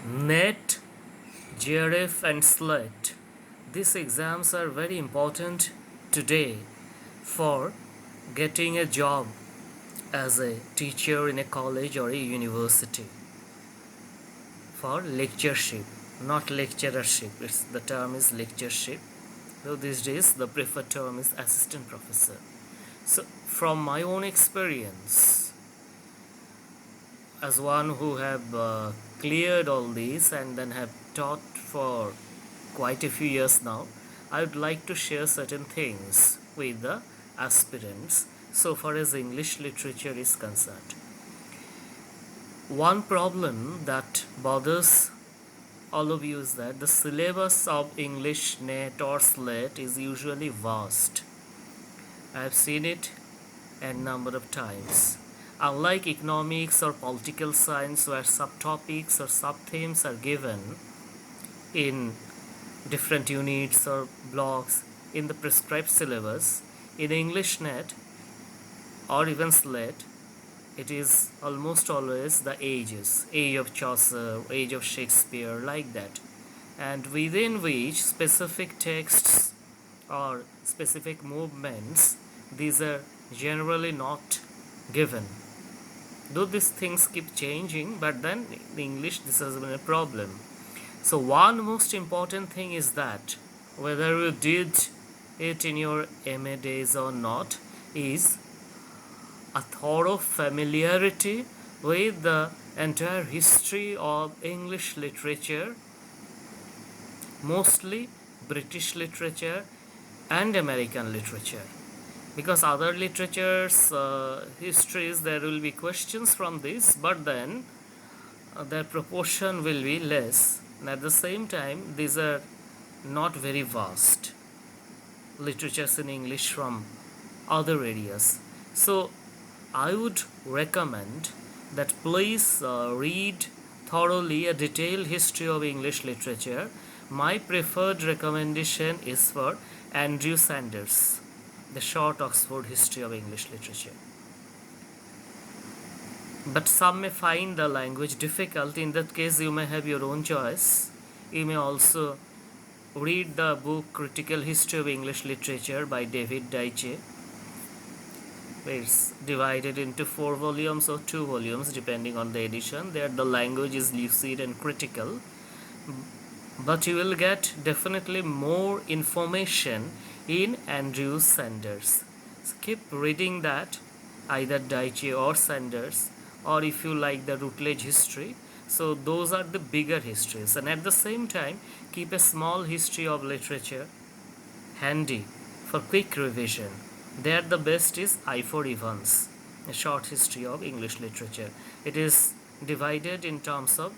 NET, JRF and SLET. These exams are very important today for getting a job as a teacher in a college or a university, for lectureship, not lecturership. The term is lectureship, though these days the preferred term is assistant professor. So from my own experience, as one who have cleared all these and then have taught for quite a few years now, I would like to share certain things with the aspirants so far as English literature is concerned. One problem that bothers all of you is that the syllabus of English NET or SLET is usually vast. I have seen it a number of times. Unlike economics or political science, where subtopics or sub-themes are given in different units or blocks in the prescribed syllabus, in English NET or even SLET, it is almost always the ages, age of Chaucer, age of Shakespeare, like that, and within which specific texts or specific movements, these are generally not given. Though these things keep changing, but then in English this has been a problem. So one most important thing is that whether you did it in your MA days or not, is a thorough familiarity with the entire history of English literature, mostly British literature and American literature. Because other literatures, histories, there will be questions from this, but then their proportion will be less. And at the same time, these are not very vast literatures in English from other areas. So I would recommend that please read thoroughly a detailed history of English literature. My preferred recommendation is for Andrew Sanders, The Short Oxford History of English Literature. But some may find the language difficult. In that case, you may have your own choice. You may also read the book Critical History of English Literature by David Deutsche. It's divided into 4 volumes or 2 volumes depending on the edition. There the language is lucid and critical, but you will get definitely more information in Andrew Sanders. So keep reading that, either Deutsche or Sanders, or if you like the Routledge history. So those are the bigger histories, and at the same time keep a small history of literature handy for quick revision. There the best is I. Evans, A Short History of English Literature. It is divided in terms of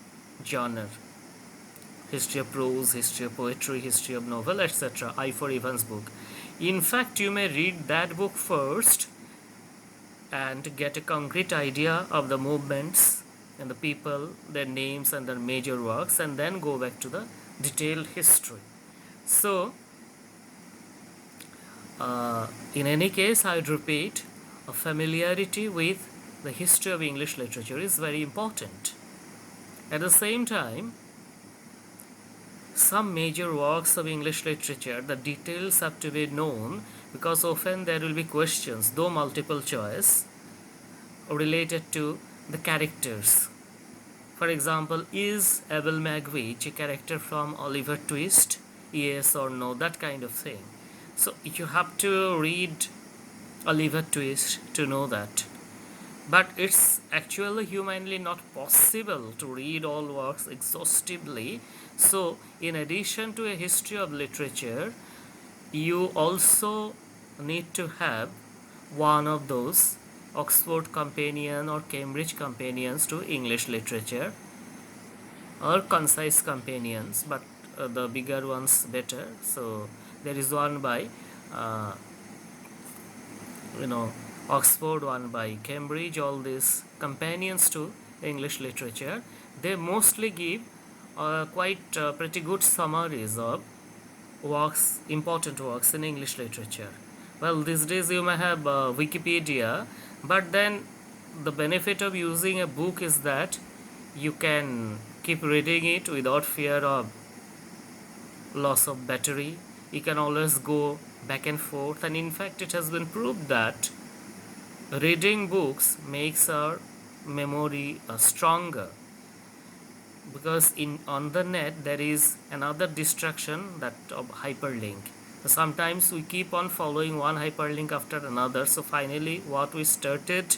genre: history of prose, history of poetry, history of novel, etc. I. Evans book. In fact, you may read that book first and get a concrete idea of the movements and the people, their names and their major works, and then go back to the detailed history. So in any case, I would repeat, a familiarity with the history of English literature is very important. At the same time, some major works of English literature, the details have to be known, because often there will be questions, though multiple choice, related to the characters. For example, is Abel Magwitch a character from Oliver Twist? Yes or no, that kind of thing. So you have to read Oliver Twist to know that. But it's actually humanly not possible to read all works exhaustively. So in addition to a history of literature, you also need to have one of those Oxford Companion or Cambridge Companions to English literature, or concise companions, but the bigger ones better. So there is one by Oxford, one by Cambridge. All these companions to English literature, they mostly give quite pretty good summaries of works, important works in English literature. Well, these days you may have Wikipedia, but then the benefit of using a book is that you can keep reading it without fear of loss of battery. You can always go back and forth, and in fact it has been proved that reading books makes our memory stronger, because in on the net there is another distraction, that of hyperlink. So sometimes we keep on following one hyperlink after another, so finally what we started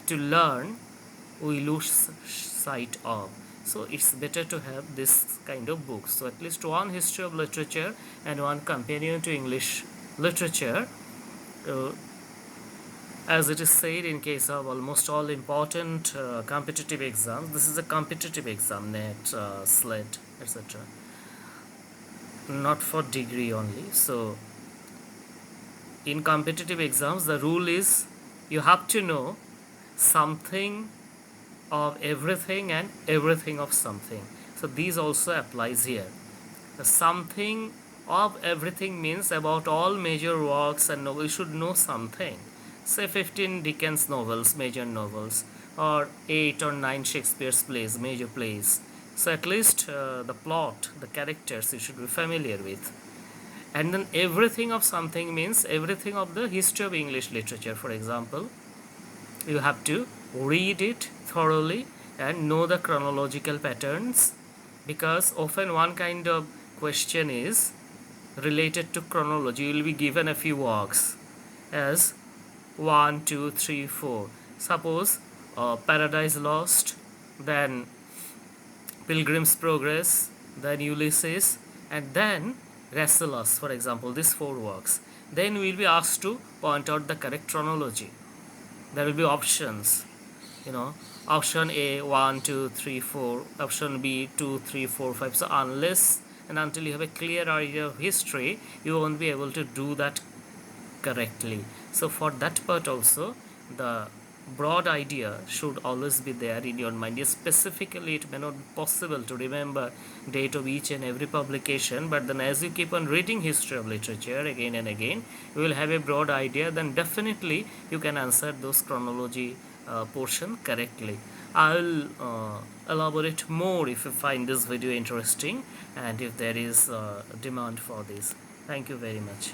to learn we lose sight of. So it's better to have this kind of books. So at least one history of literature and one companion to English literature. As it is said in case of almost all important competitive exams, this is a competitive exam, NET, SLET, etc. Not for degree only. So in competitive exams, the rule is you have to know something of everything and everything of something. So these also applies here. The something of everything means about all major works and novels. You should know something. Say 15 Dickens novels, major novels, or 8 or 9 Shakespeare's plays, major plays. So at least the plot, the characters you should be familiar with. And then everything of something means everything of the history of English literature, for example. You have to read it thoroughly and know the chronological patterns, because often one kind of question is related to chronology. You will be given a few works as 1, 2, 3, 4. Suppose Paradise Lost, then Pilgrim's Progress, then Ulysses, and then Rasselas, for example, these 4 works. Then we will be asked to point out the correct chronology. There will be options, option A 1, 2, 3, 4, option B 2, 3, 4, 5. So unless and until you have a clear idea of history, you won't be able to do that correctly. So for that part also, the broad idea should always be there in your mind. Yes, specifically it may not be possible to remember date of each and every publication, but then as you keep on reading history of literature again and again, you will have a broad idea. Then definitely you can answer those chronology portion correctly. I'll elaborate more if you find this video interesting and if there is demand for this. Thank you very much.